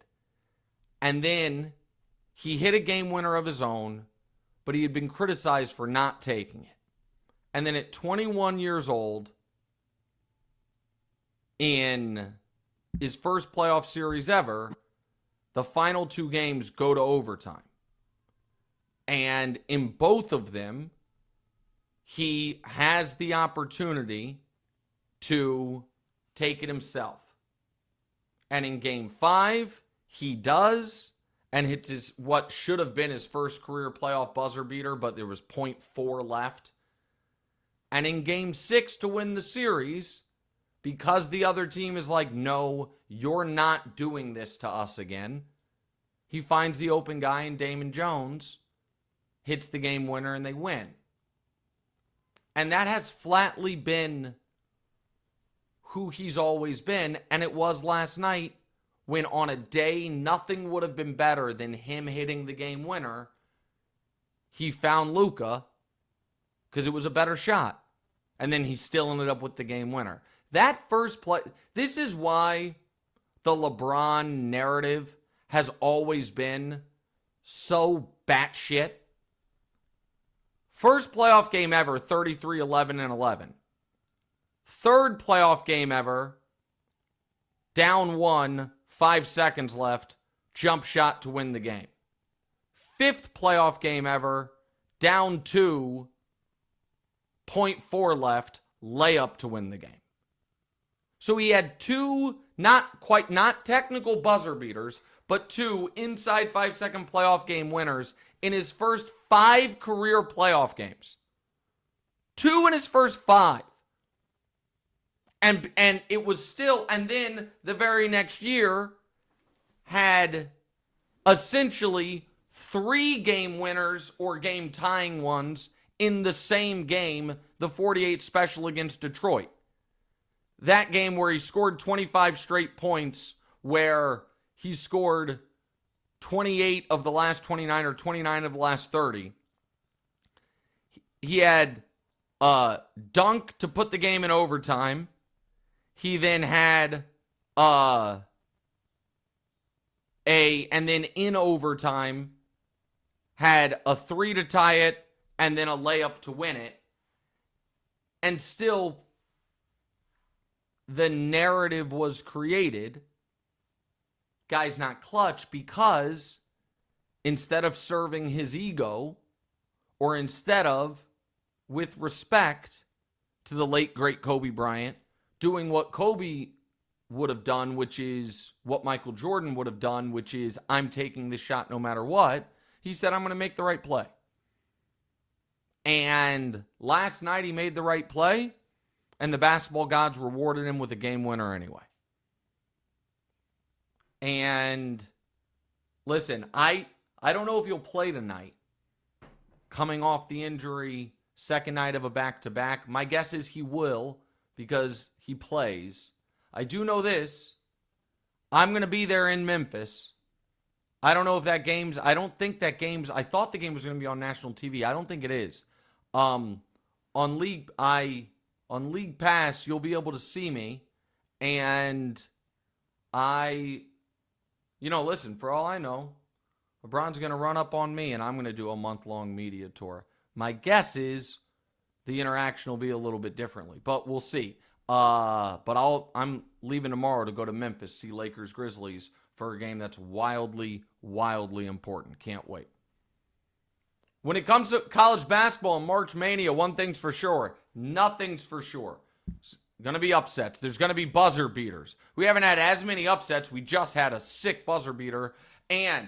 And then he hit a game winner of his own, but he had been criticized for not taking it. And then at 21 years old, in his first playoff series ever, the final 2 games go to overtime. And in both of them, he has the opportunity to take it himself. And in game 5, he does, and hits what should have been his first career playoff buzzer beater, but there was 0.4 left. And in game 6 to win the series, because the other team is like, no, you're not doing this to us again, he finds the open guy in Damon Jones, hits the game winner, and they win. And that has flatly been who he's always been, and it was last night when on a day nothing would have been better than him hitting the game winner, he found Luka because it was a better shot. And then he still ended up with the game winner. That first play, this is why the LeBron narrative has always been so batshit. First playoff game ever, 33-11-11. Third playoff game ever, down 1, 5 seconds left, jump shot to win the game. Fifth playoff game ever, down 2, 0.4 left, layup to win the game. So he had 2, not technical buzzer beaters, but 2 inside 5-second playoff game winners in his first 5 career playoff games. 2 in his first 5. And it was still, and then the very next year had essentially 3 game winners or game tying ones in the same game, the 48 special against Detroit. That game where he scored 25 straight points, where he scored 28 of the last 29 or 29 of the last 30. He had a dunk to put the game in overtime. He then had and then in overtime had a 3 to tie it and then a layup to win it. And still, the narrative was created, guy's not clutch, because instead of serving his ego, or instead of, with respect to the late, great Kobe Bryant, doing what Kobe would have done, which is what Michael Jordan would have done, which is, I'm taking this shot no matter what, he said, I'm going to make the right play. And last night he made the right play, and the basketball gods rewarded him with a game winner anyway. And listen, I don't know if he'll play tonight. Coming off the injury, second night of a back-to-back. My guess is he will, because he plays. I do know this. I'm going to be there in Memphis. I don't know if that game's... I don't think that game's... I thought the game was going to be on national TV. I don't think it is. On League Pass, you'll be able to see me. And listen, for all I know, LeBron's going to run up on me, and I'm going to do a month-long media tour. My guess is the interaction will be a little bit differently, but we'll see. But I'm leaving tomorrow to go to Memphis, see Lakers Grizzlies for a game that's wildly, wildly important. Can't wait. When it comes to college basketball and March Mania, one thing's for sure. Nothing's for sure. It's going to be upsets. There's going to be buzzer beaters. We haven't had as many upsets. We just had a sick buzzer beater. And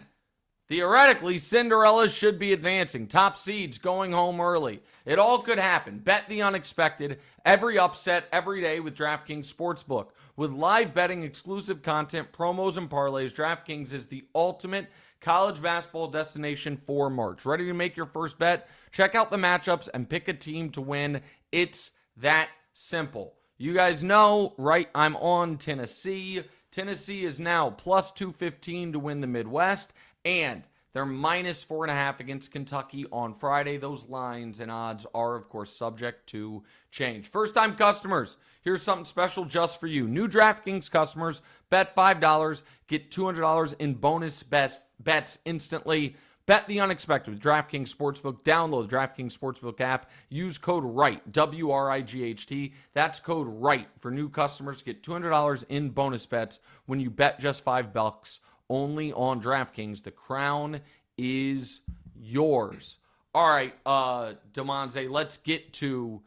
theoretically, Cinderellas should be advancing. Top seeds going home early. It all could happen. Bet the unexpected. Every upset, every day with DraftKings Sportsbook. With live betting, exclusive content, promos, and parlays, DraftKings is the ultimate college basketball destination for March. Ready to make your first bet? Check out the matchups and pick a team to win. It's that simple. You guys know, right? I'm on Tennessee. Tennessee is now plus 215 to win the Midwest. And they're minus 4.5 against Kentucky on Friday. Those lines and odds are, of course, subject to change. First-time customers, here's something special just for you. New DraftKings customers, bet $5, get $200 in bonus bets instantly. Bet the unexpected with DraftKings Sportsbook. Download the DraftKings Sportsbook app. Use code WRIGHT, WRIGHT. That's code WRIGHT for new customers. Get $200 in bonus bets when you bet just $5 only on DraftKings. The crown is yours. All right, Damonza, let's get to,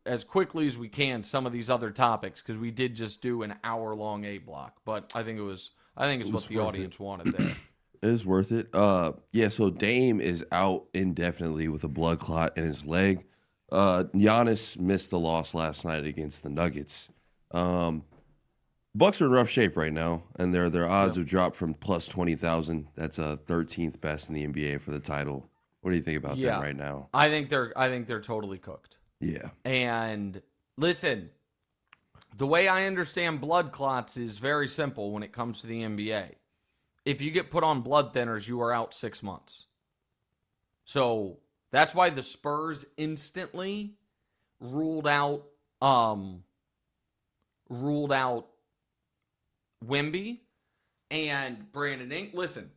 as quickly as we can, some of these other topics, because we did just do an hour-long A block. But I think it's what the audience wanted there. It is worth it. So Dame is out indefinitely with a blood clot in his leg. Giannis missed the loss last night against the Nuggets. Bucks are in rough shape right now, and their odds have dropped from plus 20,000. That's 13th best in the NBA for the title. What do you think about that right now? I think they're totally cooked. Yeah. And listen, the way I understand blood clots is very simple when it comes to the NBA. If you get put on blood thinners, you are out 6 months. So that's why the Spurs instantly ruled out Wemby and Brandon Ingram. Listen,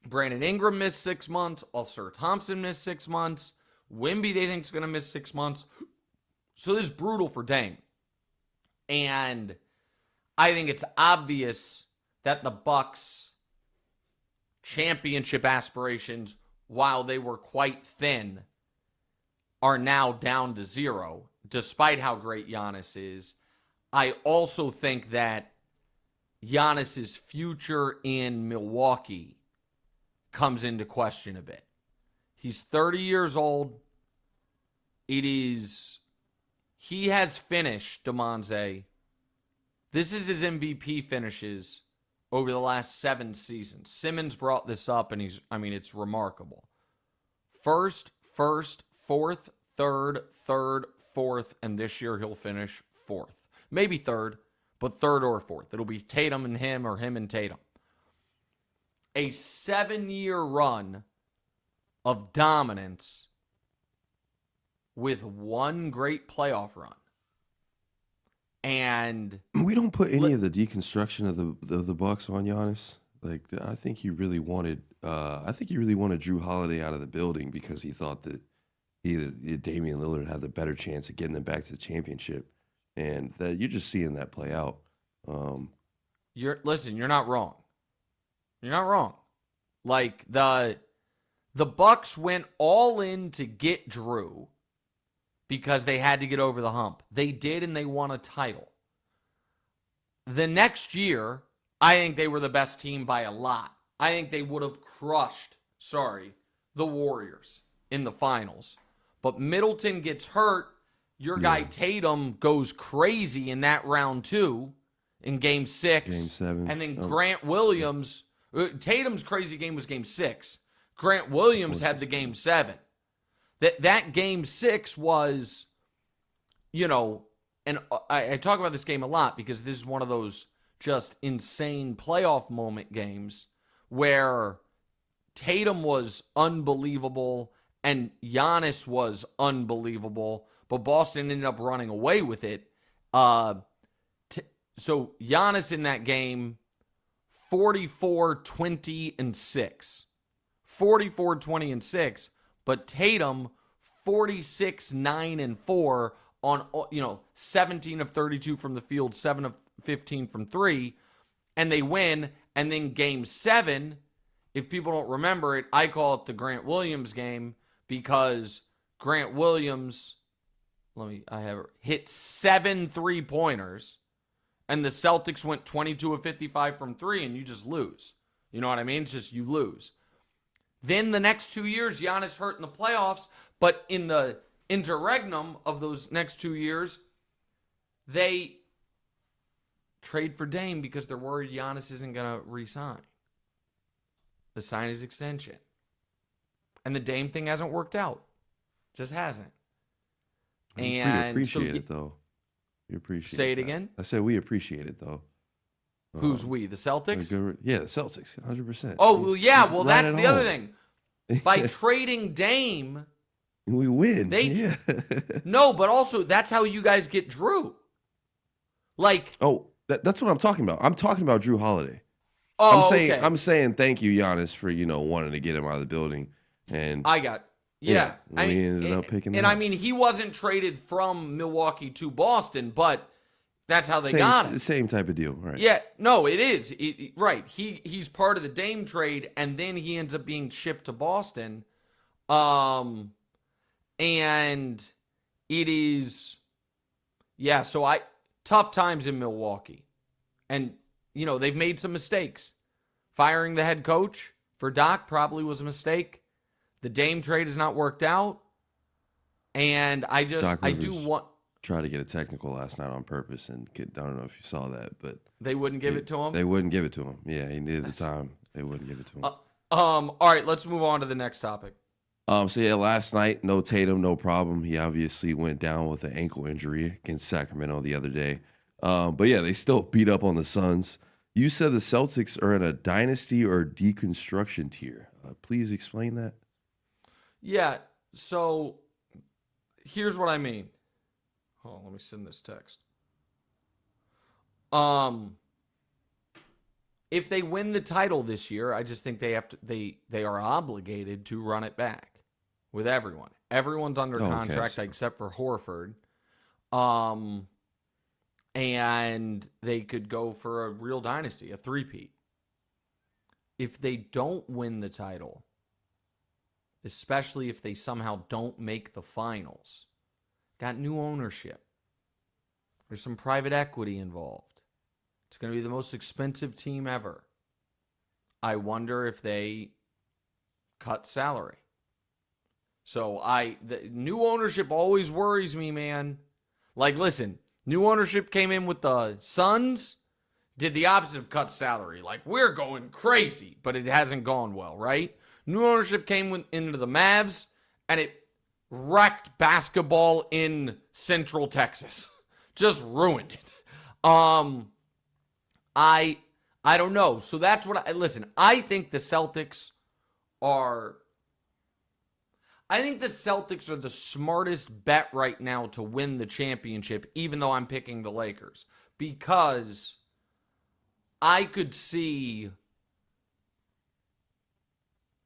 Brandon Ingram missed 6 months. Ulster Thompson missed 6 months. Wemby, they think, is going to miss 6 months. So this is brutal for Dame. And I think it's obvious that the Bucks' championship aspirations, while they were quite thin, are now down to 0, despite how great Giannis is. I also think that Giannis's future in Milwaukee comes into question a bit. He's 30 years old. He has finished, Damonza. This is his MVP finishes over the last 7 seasons. Simmons brought this up, and it's remarkable. First, fourth, third, fourth, and this year he'll finish 4th. Maybe 3rd, but 3rd or 4th. It'll be Tatum and him, or him and Tatum. A 7-year run of dominance with one great playoff run. And we don't put any of the deconstruction of the Bucks on Giannis. Like, I think he really wanted Drew Holiday out of the building because he thought that Damian Lillard had the better chance of getting them back to the championship, and that you're just seeing that play out. You're not wrong. You're not wrong. Like, the Bucks went all in to get Drew because they had to get over the hump. They did, and they won a title. The next year, I think they were the best team by a lot. I think they would have crushed, the Warriors in the finals. But Middleton gets hurt. Your guy Tatum goes crazy in that round 2 in Game 6. Game 7. And then Grant Williams, Tatum's crazy game was Game 6. Grant Williams had the Game 7. That Game 6 was, and I talk about this game a lot because this is one of those just insane playoff moment games where Tatum was unbelievable and Giannis was unbelievable, but Boston ended up running away with it. So Giannis in that game, 44, 20, and 6. 44, 20, and 6. But Tatum, 46, 9, and 4 on, 17 of 32 from the field, 7 of 15 from 3, and they win. And then Game 7, if people don't remember it, I call it the Grant Williams game because Grant Williams, hit 7 3-pointers, and the Celtics went 22 of 55 from 3, and you just lose. You know what I mean? It's just you lose. Then the next 2 years, Giannis hurt in the playoffs, but in the interregnum of those next 2 years, they trade for Dame because they're worried Giannis isn't going to re-sign. The sign his extension. And the Dame thing hasn't worked out. Just hasn't. And we appreciate it, though. We appreciate Say it that. again? I said we appreciate it, though. Who's we? The Celtics? Yeah, the Celtics, 100%. Oh, well, yeah. Well, right that's the other thing. By trading Dame, we win. Yeah. No, but also that's how you guys get Drew. Like, that's what I'm talking about. I'm talking about Drew Holiday. Okay. I'm saying thank you, Giannis, for wanting to get him out of the building. And I got yeah. we ended up picking. And I mean, he wasn't traded from Milwaukee to Boston, but that's how they got him. The same type of deal, right? Yeah, no, it is. Right. He's part of the Dame trade, and then he ends up being shipped to Boston. And it is, yeah, so tough times in Milwaukee. And, they've made some mistakes. Firing the head coach for Doc probably was a mistake. The Dame trade has not worked out. And I do want... Try to get a technical last night on purpose and I don't know if you saw that, but they wouldn't give it to him. They wouldn't give it to him. Yeah, he needed the time. They wouldn't give it to him. All right, let's move on to the next topic. So yeah, last night, no Tatum, no problem. He obviously went down with an ankle injury against Sacramento the other day. But yeah, they still beat up on the Suns. You said the Celtics are in a dynasty or deconstruction tier. Please explain that. Yeah, so here's what I mean. Hold on, let me send this text. If they win the title this year, I just think they are obligated to run it back with everyone. Everyone's under contract except for Horford. And they could go for a real dynasty, a three-peat. If they don't win the title, especially if they somehow don't make the finals, got new ownership. There's some private equity involved. It's going to be the most expensive team ever. I wonder if they cut salary. So the new ownership always worries me, man. Like, listen, new ownership came in with the Suns, did the opposite of cut salary. Like, we're going crazy, but it hasn't gone well, right? New ownership came into the Mavs, and it wrecked basketball in Central Texas. Just ruined it. I don't know. So that's what listen, I think the Celtics are the smartest bet right now to win the championship, even though I'm picking the Lakers, because I could see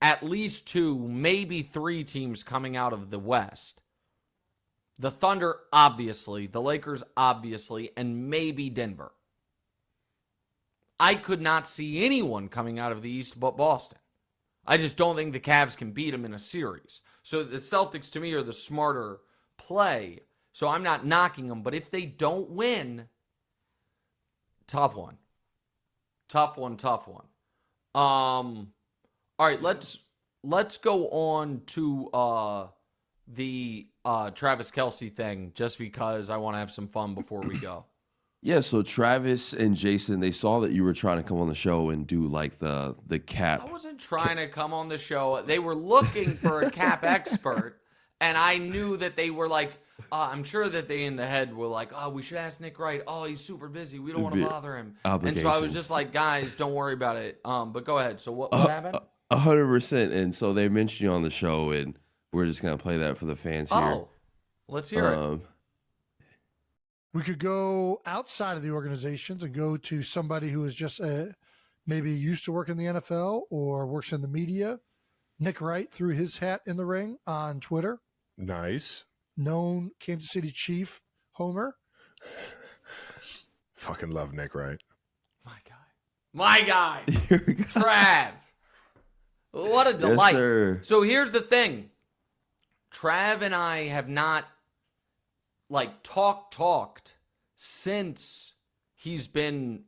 at least 2, maybe 3 teams coming out of the West. The Thunder, obviously. The Lakers, obviously. And maybe Denver. I could not see anyone coming out of the East but Boston. I just don't think the Cavs can beat them in a series. So the Celtics, to me, are the smarter play. So I'm not knocking them. But if they don't win, tough one. Tough one. All right, let's go on to the Travis Kelce thing, just because I want to have some fun before we go. Yeah, so Travis and Jason, they saw that you were trying to come on the show and do like the cap. I wasn't trying to come on the show. They were looking for a cap expert, and I knew that they were like, I'm sure that they in the head were like, oh, we should ask Nick Wright. Oh, he's super busy. We don't want to bother him. And so I was just like, guys, don't worry about it. But go ahead. So what happened? 100%. And so they mentioned you on the show, and we're just going to play that for the fans here. Oh, let's hear it. We could go outside of the organizations and go to somebody who is just maybe used to work in the NFL or works in the media. Nick Wright threw his hat in the ring on Twitter. Nice. Known Kansas City Chief homer. Fucking love Nick Wright. My guy. Trav. What a delight. Yes, sir. So here's the thing. Trav and I have not talked since he's been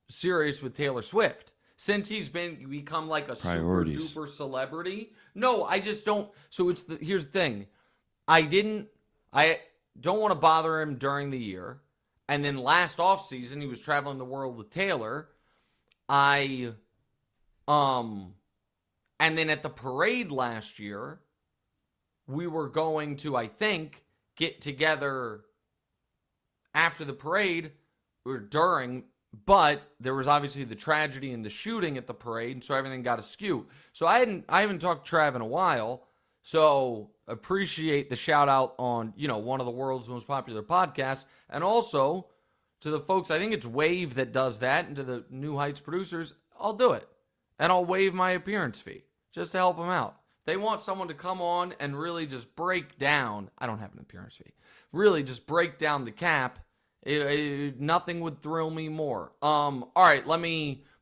serious with Taylor Swift. Since he's become like a super duper celebrity. No, I just don't. So here's the thing. I don't want to bother him during the year. And then last offseason, he was traveling the world with Taylor. And then at the parade last year, we were going to, I think, get together after the parade or during, but there was obviously the tragedy and the shooting at the parade, and so everything got askew. So I haven't talked to Trav in a while, so appreciate the shout out on, one of the world's most popular podcasts, and also to the folks, I think it's Wave that does that, and to the New Heights producers, I'll do it. And I'll waive my appearance fee just to help them out. They want someone to come on and really just break down. I don't have an appearance fee. Really just break down the cap. Nothing would thrill me more. All right,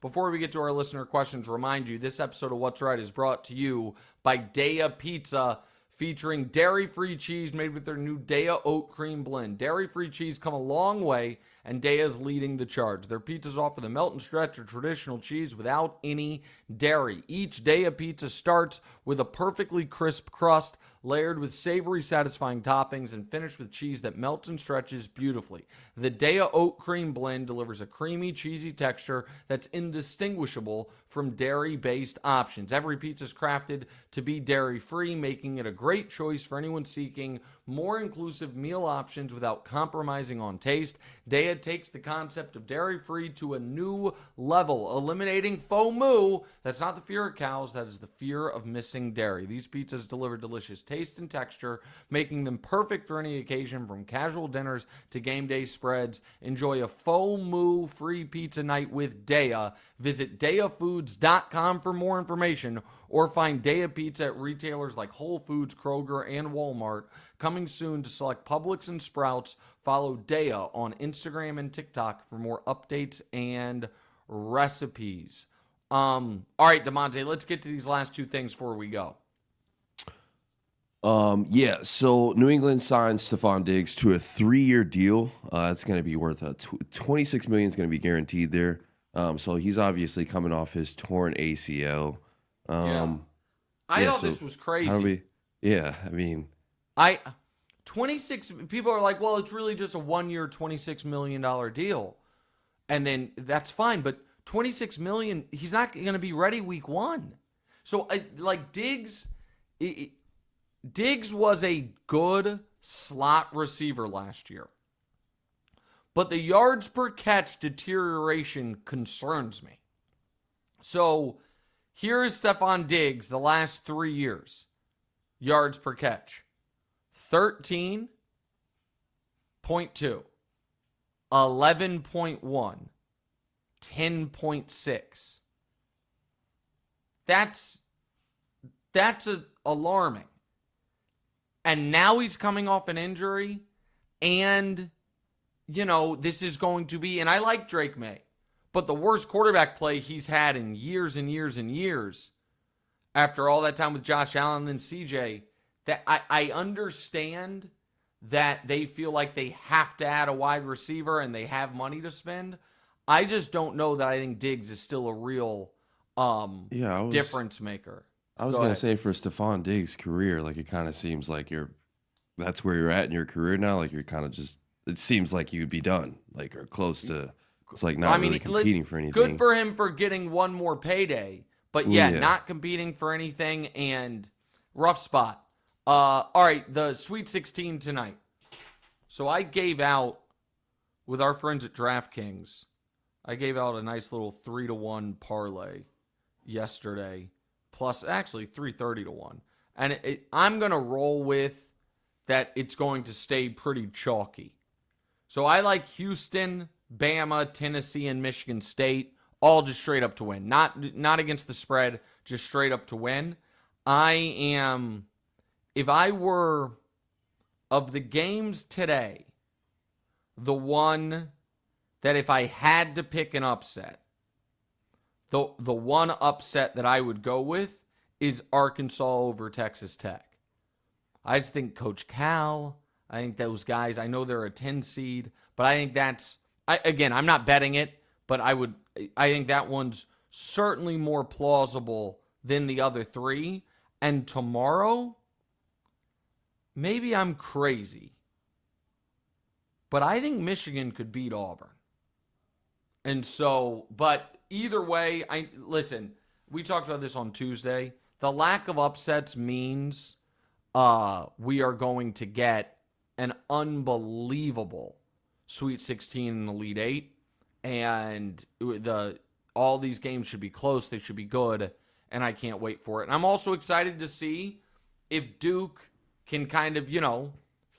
before we get to our listener questions, remind you this episode of What's Right is brought to you by Daya Pizza, featuring dairy-free cheese made with their new Daya Oat Cream Blend. Dairy-free cheese come a long way, and Daya's leading the charge. Their pizzas offer the melt and stretch of traditional cheese without any dairy. Each Daya pizza starts with a perfectly crisp crust, layered with savory, satisfying toppings, and finished with cheese that melts and stretches beautifully. The Daya Oat Cream Blend delivers a creamy, cheesy texture that's indistinguishable from dairy-based options. Every pizza is crafted to be dairy-free, making it a great choice for anyone seeking more inclusive meal options without compromising on taste. Daya takes the concept of dairy-free to a new level, eliminating FOMO. That's not the fear of cows, that is the fear of missing dairy. These pizzas deliver delicious taste and texture, making them perfect for any occasion, from casual dinners to game day spreads. Enjoy a FOMO-free pizza night with Daya. Visit DayaFoods.com for more information, or find Daya Pizza at retailers like Whole Foods, Kroger, and Walmart. Coming soon to select Publix and Sprouts. Follow Daya on Instagram and TikTok for more updates and recipes. All right, Damonza, let's get to these last two things before we go. So New England signed Stefon Diggs to a 3-year deal. It's going to be worth $26 million is going to be guaranteed there. So he's obviously coming off his torn ACL. I thought this was crazy. 26 people are like, well, it's really just a 1-year, $26 million deal. And then that's fine, but $26 million, he's not going to be ready week 1. So Diggs was a good slot receiver last year. But the yards per catch deterioration concerns me. So here is Stefon Diggs the last 3 years. Yards per catch. 13.2. 11.1. 10.6. That's alarming. And now he's coming off an injury, and this is going to be, and I like Drake May, but the worst quarterback play he's had in years and years and years after all that time with Josh Allen and CJ, that I understand that they feel like they have to add a wide receiver and they have money to spend. I just don't know that I think Diggs is still a real difference maker. I was going to say, for Stefon Diggs' career, it kind of seems like that's where you're at in your career now. You're kind of just, it seems like you'd be done, or close to, it's not really competing for anything. Good for him for getting one more payday, but not competing for anything, and rough spot. All right, the Sweet 16 tonight. So I gave out, with our friends at DraftKings, I gave out a nice little 3-1 parlay yesterday. Plus, actually, 330-1. And I'm going to roll with that it's going to stay pretty chalky. So I like Houston, Bama, Tennessee, and Michigan State, all just straight up to win. Not against the spread, just straight up to win. If I were, of the games today, the one that if I had to pick an upset, the one upset that I would go with is Arkansas over Texas Tech. I just think Coach Cal, I think those guys, I know they're a 10 seed, but I think I'm not betting it, but I think that one's certainly more plausible than the other three. And tomorrow, maybe I'm crazy, but I think Michigan could beat Auburn. And so, but either way, listen, we talked about this on Tuesday. The lack of upsets means we are going to get an unbelievable Sweet 16 in the Elite 8. and all these games should be close. They should be good, and I can't wait for it. And I'm also excited to see if Duke can kind of,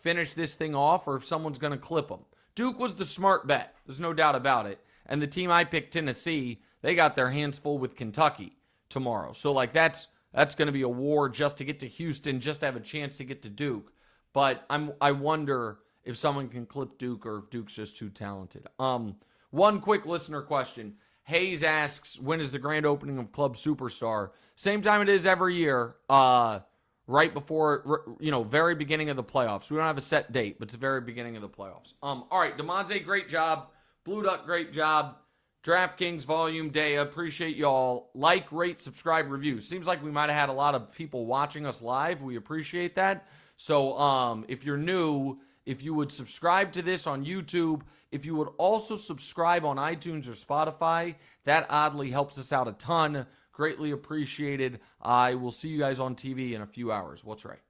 finish this thing off, or if someone's going to clip them. Duke was the smart bet. There's no doubt about it. And the team I picked, Tennessee, they got their hands full with Kentucky tomorrow. So, that's going to be a war just to get to Houston, just to have a chance to get to Duke. But I wonder if someone can clip Duke, or if Duke's just too talented. One quick listener question. Hayes asks, when is the grand opening of Club Superstar? Same time it is every year, right before, very beginning of the playoffs. We don't have a set date, but it's the very beginning of the playoffs. All right, Damonza, great job. Blue Duck, great job. DraftKings Volume Day, appreciate y'all. Like, rate, subscribe, review. Seems like we might have had a lot of people watching us live. We appreciate that. So if you're new, if you would subscribe to this on YouTube, if you would also subscribe on iTunes or Spotify, that oddly helps us out a ton. Greatly appreciated. I will see you guys on TV in a few hours. What's right?